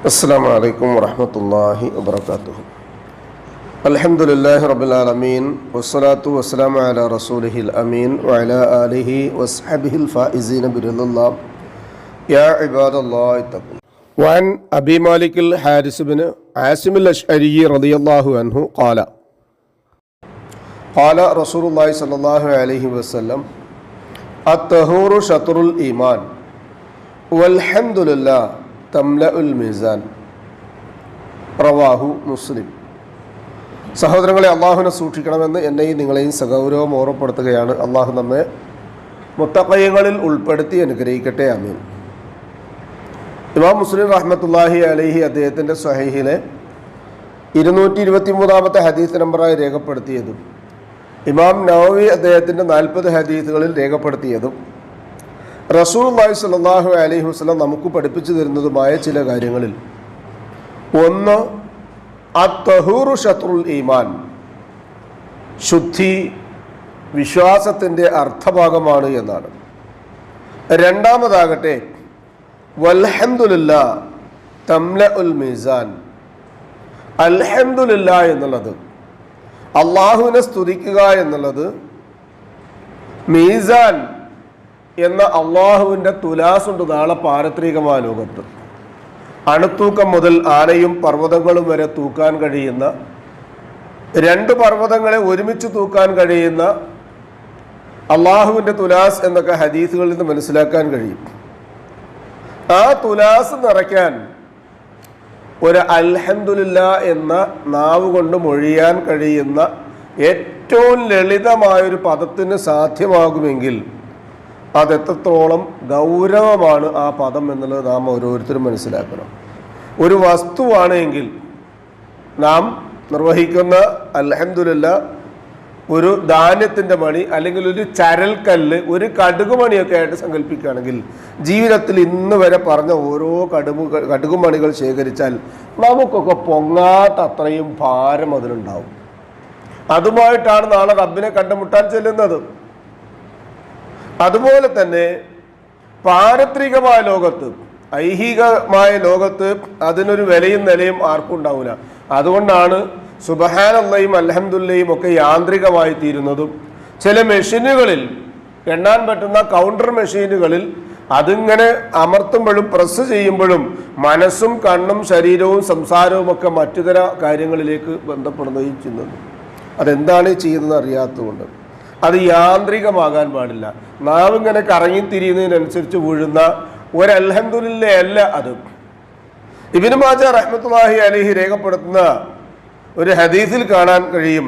അസ്സലാമു അലൈക്കും വറഹ്മത്തുള്ളാഹി വബറകാതുഹു. അൽഹംദുലില്ലാഹി റബ്ബിൽ ആലമീൻ വസ്സലാത്തു വസ്സലാമു അലാ റസൂലിഹിൽ അമീൻ വഅലാ ആലിഹി വസ്ഹബിഹിൽ ഫായിസീന ബിറിദല്ലാഹ്. യാ ഇബാദല്ലാഹി തഖൂ. വഅൻ അബീ മാലിക്കിൽ ഹാരിസ് ബിൻ ആസിമിൽ അശ്അരി റളിയല്ലാഹു അൻഹു ഖാല റസൂലുള്ളാഹി സ്വല്ലല്ലാഹു അലൈഹി വസല്ലം അത്ത്ഹൂറു ശത്റുൽ ഈമാൻ വൽഹംദുലില്ലാഹ് തംലഉൽ മീസാൻ. റവാഹു മുസ്ലിം. സഹോദരങ്ങളെ, അള്ളാഹുവിനെ സൂക്ഷിക്കണമെന്ന് എന്നെയും നിങ്ങളെയും സഗൗരവം ഓർമ്മപ്പെടുത്തുകയാണ്. അള്ളാഹു നമ്മെ മുത്തഖീങ്ങളിൽ ഉൾപ്പെടുത്തി അനുഗ്രഹിക്കട്ടെ. ആമീൻ. ഇമാം മുസ്ലിം റഹ്മത്തുള്ളാഹി അലൈഹി അദ്ദേഹത്തിൻ്റെ സ്വഹീഹിലെ 223-ാമത്തെ ഹദീസ് നമ്പറായി രേഖപ്പെടുത്തിയതും ഇമാം നവവി അദ്ദേഹത്തിൻ്റെ 40 ഹദീസുകളിൽ രേഖപ്പെടുത്തിയതും റസൂലുള്ളാഹി സ്വല്ലല്ലാഹു അലൈഹി വസല്ലം നമുക്ക് പഠിപ്പിച്ചു തരുന്നതുമായ ചില കാര്യങ്ങളിൽ ഒന്ന്, അത്ത്ഹൂറു ശത്രുൽ ഈമാൻ, ശുദ്ധി വിശ്വാസത്തിൻ്റെ അർത്ഥഭാഗമാണ് എന്നാണ്. രണ്ടാമതാകട്ടെ വൽഹംദുലില്ലാഹ് തംലഉൽ മീസാൻ, അൽഹംദുലില്ലാഹ് എന്നുള്ളത്, അള്ളാഹുവിനെ സ്തുതിക്കുക എന്നുള്ളത് മീസാൻ എന്ന അള്ളാഹുവിൻ്റെ തുലാസുണ്ട് നാളെ പാരത്രികമായ ലോകത്ത്. അണുത്തൂക്കം മുതൽ ആനയും പർവ്വതങ്ങളും വരെ തൂക്കാൻ കഴിയുന്ന, 2 പർവ്വതങ്ങളെ ഒരുമിച്ച് തൂക്കാൻ കഴിയുന്ന അള്ളാഹുവിൻ്റെ തുലാസ് എന്നൊക്കെ ഹദീസുകളിൽ നിന്ന് മനസ്സിലാക്കാൻ കഴിയും. ആ തുലാസ് നിറയ്ക്കാൻ ഒരു അൽഹംദുലില്ലാഹ് എന്ന നാവ് കൊണ്ട് മൊഴിയാൻ കഴിയുന്ന ഏറ്റവും ലളിതമായൊരു പദത്തിന് സാധ്യമാകുമെങ്കിൽ അതെത്രത്തോളം ഗൗരവമാണ് ആ പദം എന്നുള്ളത് നാം ഓരോരുത്തരും മനസ്സിലാക്കണം. ഒരു വസ്തുവാണെങ്കിൽ നാം നിർവഹിക്കുന്ന അൽഹംദുലില്ലാഹ് ഒരു ധാന്യത്തിൻ്റെ മണി അല്ലെങ്കിൽ ഒരു ചരൽക്കല്ല്, ഒരു കടുകുമണിയൊക്കെ ആയിട്ട് സങ്കല്പിക്കുകയാണെങ്കിൽ ജീവിതത്തിൽ ഇന്ന് വരെ പറഞ്ഞ ഓരോ കടുകുമണികൾ ശേഖരിച്ചാൽ നമുക്കൊക്കെ പൊങ്ങാത്ത അത്രയും ഭാരം അതിലുണ്ടാവും. അതുമായിട്ടാണ് നാളെ റബ്ബിനെ കണ്ടുമുട്ടാൻ ചെല്ലുന്നത്. അതുപോലെ തന്നെ പാരത്രികമായ ലോകത്ത്, ഐഹികമായ ലോകത്ത് അതിനൊരു വിലയും നിലയും ആർക്കും ഉണ്ടാവില്ല. അതുകൊണ്ടാണ് സുബ്ഹാനല്ലാഹും അൽഹംദുലില്ലാഹും ഒക്കെ യാന്ത്രികമായി തീരുന്നതും ചില മെഷീനുകളിൽ, എണ്ണാൻ പറ്റുന്ന കൗണ്ടർ മെഷീനുകളിൽ അതിങ്ങനെ അമർത്തുമ്പോഴും പ്രസ് ചെയ്യുമ്പോഴും മനസ്സും കണ്ണും ശരീരവും സംസാരവും ഒക്കെ മറ്റുതര കാര്യങ്ങളിലേക്ക് ബന്ധപ്പെടുകയും ചെയ്യുന്നത്. അതെന്താണ് ചെയ്യുന്നത് അറിയാത്തതുകൊണ്ട്. അത് യാന്ത്രികമാകാൻ പാടില്ല. നാവിങ്ങനെ കറങ്ങിത്തിരിയുന്നതിനനുസരിച്ച് വീഴുന്ന ഒരു അൽഹംദുലില്ലാഹ് അല്ല അത്. ഇബ്നു മാജ റഹ്മത്തുള്ളാഹി അലൈഹി രേഖപ്പെടുത്തുന്ന ഒരു ഹദീസിൽ കാണാൻ കഴിയും,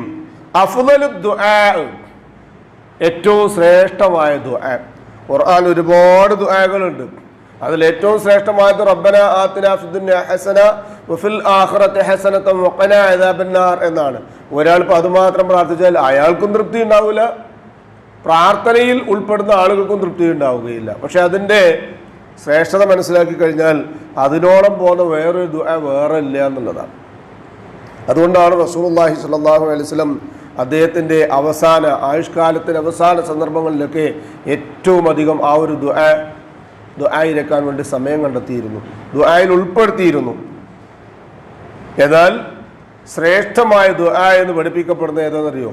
അഫ്ളലു ദുആ, ഏറ്റവും ശ്രേഷ്ഠമായ ദുആ. ഖുർആൻ ഒരുപാട് ദുആകളുണ്ട്. അതിൽ ഏറ്റവും ശ്രേഷ്ഠമായത് റബ്ബന ആതിനാ ഫിദ്ദുനിയ ഹസന വഫിൽ ആഖിറതി ഹസനത വഖനാ അദാബന്നാർ എന്നാണ്. ഒരാളിപ്പോൾ അതുമാത്രം പ്രാർത്ഥിച്ചാൽ അയാൾക്കും തൃപ്തി ഉണ്ടാവില്ല, പ്രാർത്ഥനയിൽ ഉൾപ്പെടുന്ന ആളുകൾക്കും തൃപ്തി ഉണ്ടാവുകയില്ല. പക്ഷെ അതിൻ്റെ ശ്രേഷ്ഠത മനസ്സിലാക്കി കഴിഞ്ഞാൽ അതിനോളം പോകുന്ന വേറൊരു ദുആ വേറെ ഇല്ല എന്നുള്ളതാണ്. അതുകൊണ്ടാണ് റസൂലുള്ളാഹി സ്വല്ലല്ലാഹു അലൈഹി വസല്ലം അദ്ദേഹത്തിൻ്റെ ആയുഷ്കാലത്തിൻ്റെ അവസാന സന്ദർഭങ്ങളിലൊക്കെ ഏറ്റവും അധികം ആ ഒരു ദുആയിരക്കാൻ വേണ്ടി സമയം കണ്ടെത്തിയിരുന്നു, ദുആയിൽ ഉൾപ്പെടുത്തിയിരുന്നു. എന്നാൽ ശ്രേഷ്ഠമായ ദുആ എന്ന് പഠിപ്പിക്കപ്പെടുന്ന ഏതാണെന്നറിയോ?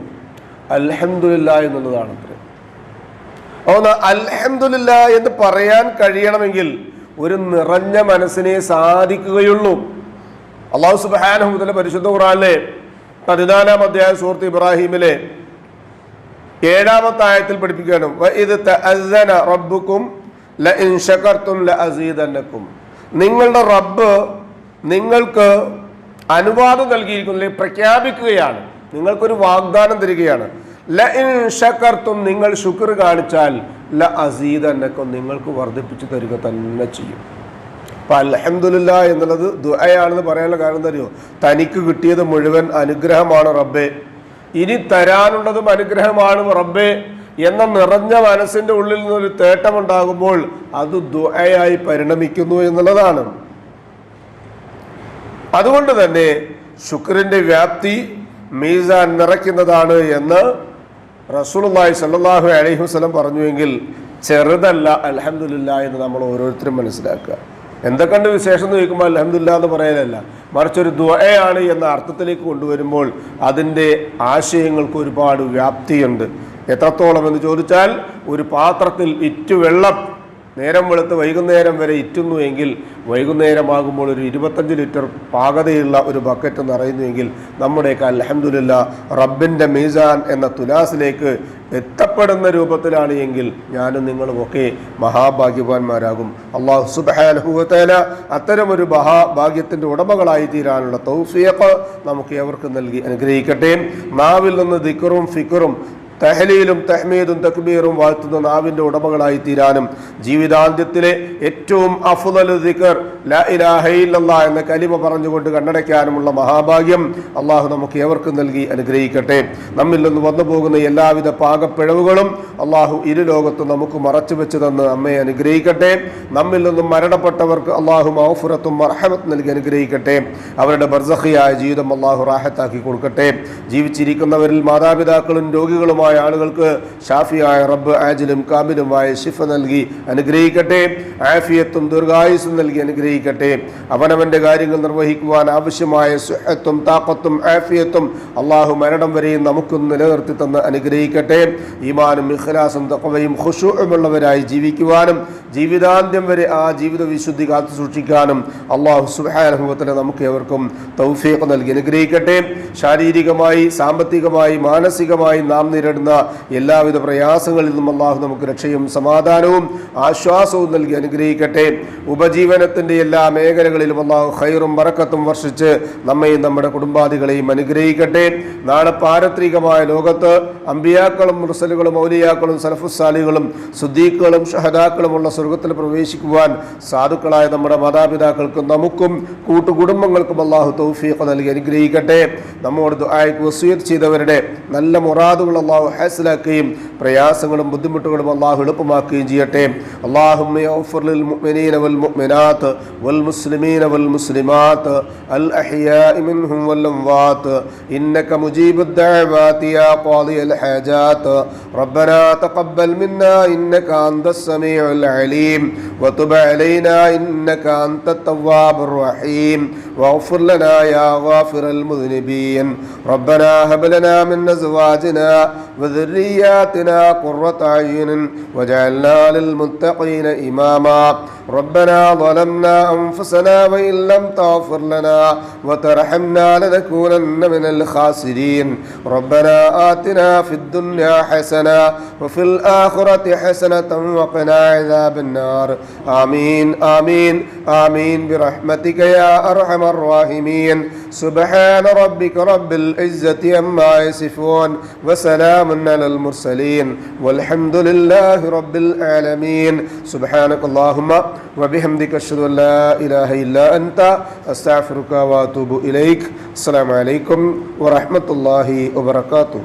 അൽഹംദുലില്ലാഹ് എന്നുള്ളതാണ്. അതുകൊണ്ട് അൽഹംദുലില്ലാഹ് എന്ന് പറയാൻ കഴിയണമെങ്കിൽ ഒരു നിറഞ്ഞ മനസ്സിനെ സാധിക്കുകയുള്ളൂ. അല്ലാഹു സുബ്ഹാനഹു വ തആല പരിശുദ്ധ ഖുർആനിലെ 14-ാം അധ്യായം സൂറത്ത് ഇബ്രാഹിമിലെ 7-ാമത്തെ ആയത്തിൽ പഠിപ്പിക്കുകയാണ്, വഇദ് തഅസ്സന റബ്ബുക്കും ലഇൻ ശകർതും ലഅസീദന്നകും. നിങ്ങളുടെ റബ്ബ് നിങ്ങൾക്ക് അനുവാദം നൽകിയിരിക്കുന്നു, പ്രഖ്യാപിക്കുകയാണ്, നിങ്ങൾക്കൊരു വാഗ്ദാനം തരികയാണ്. ലഇൻ ശകർതും, നിങ്ങൾ ശുക്ർ കാണിച്ചാൽ ലഅസീദന്നകും, നിങ്ങൾക്ക് വർദ്ധിപ്പിച്ചു തരിക തന്നെ ചെയ്യും. അപ്പം അൽഹംദുലില്ലാഹ് എന്നുള്ളത് ദുആയാണെന്ന് പറയാനുള്ള കാരണം എന്താ അറിയോ? തനിക്ക് കിട്ടിയത് മുഴുവൻ അനുഗ്രഹമാണ് റബ്ബേ, ഇനി തരാനുള്ളതും അനുഗ്രഹമാണ് റബ്ബേ എന്ന നിറഞ്ഞ മനസ്സിൻ്റെ ഉള്ളിൽ നിന്നൊരു തേട്ടമുണ്ടാകുമ്പോൾ അത് ദുആയായി പരിണമിക്കുന്നു എന്നുള്ളതാണ്. അതുകൊണ്ട് തന്നെ ശുക്രിൻ്റെ വ്യാപ്തി മീസാൻ നിറയ്ക്കുന്നതാണ് എന്ന് റസൂലുള്ളാഹി സ്വല്ലല്ലാഹു അലൈഹി വസല്ലം പറഞ്ഞുവെങ്കിൽ ചെറുതല്ല അൽഹംദുലില്ലാഹ് എന്ന് നമ്മൾ ഓരോരുത്തരും മനസ്സിലാക്കുക. എന്തൊക്കെയുണ്ട് വിശേഷം എന്ന് ചോദിക്കുമ്പോൾ അൽഹംദുലില്ലാ എന്ന് പറയലല്ല, മറിച്ചൊരു ദുആയാണ് എന്ന അർത്ഥത്തിലേക്ക് കൊണ്ടുവരുമ്പോൾ അതിൻ്റെ ആശയങ്ങൾക്ക് ഒരുപാട് വ്യാപ്തിയുണ്ട്. എത്രത്തോളം എന്ന് ചോദിച്ചാൽ, ഒരു പാത്രത്തിൽ വെള്ളം നേരം വെളുത്ത് വൈകുന്നേരം വരെ ഇറ്റുന്നു എങ്കിൽ വൈകുന്നേരമാകുമ്പോൾ ഒരു 25 ലിറ്റർ പാകതയുള്ള ഒരു ബക്കറ്റ് നിറയുന്നുവെങ്കിൽ നമ്മുടെയൊക്കെ അൽഹംദുലില്ലാ റബ്ബിൻ്റെ മീസാൻ എന്ന തുലാസിലേക്ക് എത്തപ്പെടുന്ന രൂപത്തിലാണ് എങ്കിൽ ഞാനും നിങ്ങളുമൊക്കെ മഹാഭാഗ്യവാന്മാരാകും. അല്ലാഹു സുബ്ഹാനഹു വ തആല അത്തരമൊരു മഹാഭാഗ്യത്തിൻ്റെ ഉടമകളായി തീരാനുള്ള തൗഫീഖ് നമുക്ക് ഏവർക്കും നൽകി അനുഗ്രഹിക്കട്ടെ. നാവിൽ നിന്ന് ദിക്റും ഫിക്റും തഹ്ലീലും തഹ്മീദും തക്ബീറും വാഴ്ത്തുന്ന നാവിൻ്റെ ഉടമകളായി തീരാനും ജീവിതാന്ത്യത്തിലെ ഏറ്റവും അഫ്ളലു ദിക്ർ ലാ ഇലാഹ ഇല്ലല്ലാഹ് എന്ന കലിമ പറഞ്ഞുകൊണ്ട് കണ്ണടയ്ക്കാനുമുള്ള മഹാഭാഗ്യം അള്ളാഹു നമുക്ക് ഏവർക്കും നൽകി അനുഗ്രഹിക്കട്ടെ. നമ്മിൽ നിന്ന് വന്നു പോകുന്ന എല്ലാവിധ പാകപ്പിഴവുകളും അള്ളാഹു ഇരുലോകത്തും നമുക്ക് മറച്ചു വെച്ച് തന്ന് നമ്മെ അനുഗ്രഹിക്കട്ടെ. നമ്മിൽ നിന്നും മരണപ്പെട്ടവർക്ക് അള്ളാഹു മഗ്ഫിറത്തും മർഹമത്ത് നൽകി അനുഗ്രഹിക്കട്ടെ. അവരുടെ ബർസഖിയായ ജീവിതം അള്ളാഹു റാഹത്താക്കി കൊടുക്കട്ടെ. ജീവിച്ചിരിക്കുന്നവരിൽ മാതാപിതാക്കളും രോഗികളുമായ ആളുകൾക്ക് ഷാഫിയായ റബ്ബ് ആജിലും കാമിലുമായ ശിഫ നൽകി അനുഗ്രഹിക്കട്ടെ. ആഫിയത്തും ദീർഘായുസ്സും നൽകി അനുഗ്രഹിക്കട്ടെ. അവനവന്റെ കാര്യങ്ങൾ നിർവഹിക്കുവാൻ ആവശ്യമായ സുഹത്തും താഖത്തും ആഫിയത്തും അള്ളാഹു മരണം വരെയും നമുക്ക് നിലനിർത്തി തന്ന് അനുഗ്രഹിക്കട്ടെ. ഈമാനും ഇഖ്ലാസും തഖ്വയും ഖുശൂഉമുള്ളവരായി ജീവിക്കുവാനും ജീവിതാന്ത്യം വരെ ആ ജീവിത വിശുദ്ധി കാത്തു സൂക്ഷിക്കാനും അള്ളാഹു സുബ്ഹാനഹു വ തആല നമുക്ക് ഏവർക്കും തൗഫീഖ് നൽകി അനുഗ്രഹിക്കട്ടെ. ശാരീരികമായി, സാമ്പത്തികമായി, മാനസികമായി നാം നേരിടുന്ന എല്ലാവിധ പ്രയാസങ്ങളിൽ നിന്നും അള്ളാഹു നമുക്ക് രക്ഷയും സമാധാനവും ആശ്വാസവും നൽകി അനുഗ്രഹിക്കട്ടെ. ഉപജീവനത്തിൻ്റെ എല്ലാ മേഖലകളിലും അള്ളാഹു ഖൈറും ബറക്കത്തും വർഷിച്ച് നമ്മയും നമ്മുടെ കുടുംബാദികളെയും അനുഗ്രഹിക്കട്ടെ. നാളെ പാരത്രികമായ ലോകത്ത് അമ്പിയാക്കളും മുർസലുകളും ഔലിയാക്കളും സലഫുസ്സാലികളും സുദ്ദീഖുകളും ഷഹദാക്കളുമുള്ള സ്വർഗത്തിൽ പ്രവേശിക്കുവാൻ സാധുക്കളായ നമ്മുടെ മാതാപിതാക്കൾക്കും നമുക്കും കൂട്ടുകുടുംബങ്ങൾക്കും അള്ളാഹു തൗഫീഖ് നൽകി അനുഗ്രഹിക്കട്ടെ. നമ്മോട് ദുആയ്ക്ക് വസിയത്ത് ചെയ്തവരുടെ നല്ല മുറാദുകൾ അള്ളാഹു ഹാസിലാക്കുകയും പ്രയാസങ്ങളും ബുദ്ധിമുട്ടുകളും അള്ളാഹു എളുപ്പമാക്കുകയും ചെയ്യട്ടെ. അല്ലാഹുമ്മ യഗ്ഫിർ ലിൽ മുഅ്മിനീന വൽ മുഅ്മിനാത്ത് വൽ മുസ്ലിമീന വൽ മുസ്ലിമാത്ത് അൽ അഹ്യാഇ മിൻഹും വൽ അംവാത്ത് ഇന്നക മുജീബുദ് ദഅവാതി യാ ഖാദിയൽ ഹാജാത്ത് റബ്ബനാ തഖബ്ബൽ മിന്നാ ഇന്നക അൻതസ് സമീഉൽ അലീം വതുബ് അലൈനാ ഇന്നക അൻതത് തവ്വാബുർ റഹീം വഗ്ഫിർ ലനാ യാ ഗാഫിറൽ മുദ്നിബീൻ റബ്ബനാ ഹബ് ലനാ മിൻ അസ്വാജിനാ وذرياتنا قرة أعين وجعلنا للمتقين إماما ربنا ظلمنا أنفسنا وإن لم تغفر لنا وترحمنا لنكونن من الخاسرين ربنا آتنا في الدنيا حسنة وفي الآخرة حسنة وقنا عذاب النار آمين آمين آمين برحمتك يا أرحم الراحمين سبحان ربك رب العزة عما يصفون وسلام على المرسلين والحمد لله رب العالمين سبحانك اللهم وبحمدك أشهد أن لا إله إلا أنت أستغفرك وأتوب إليك السلام عليكم ورحمة الله وبركاته.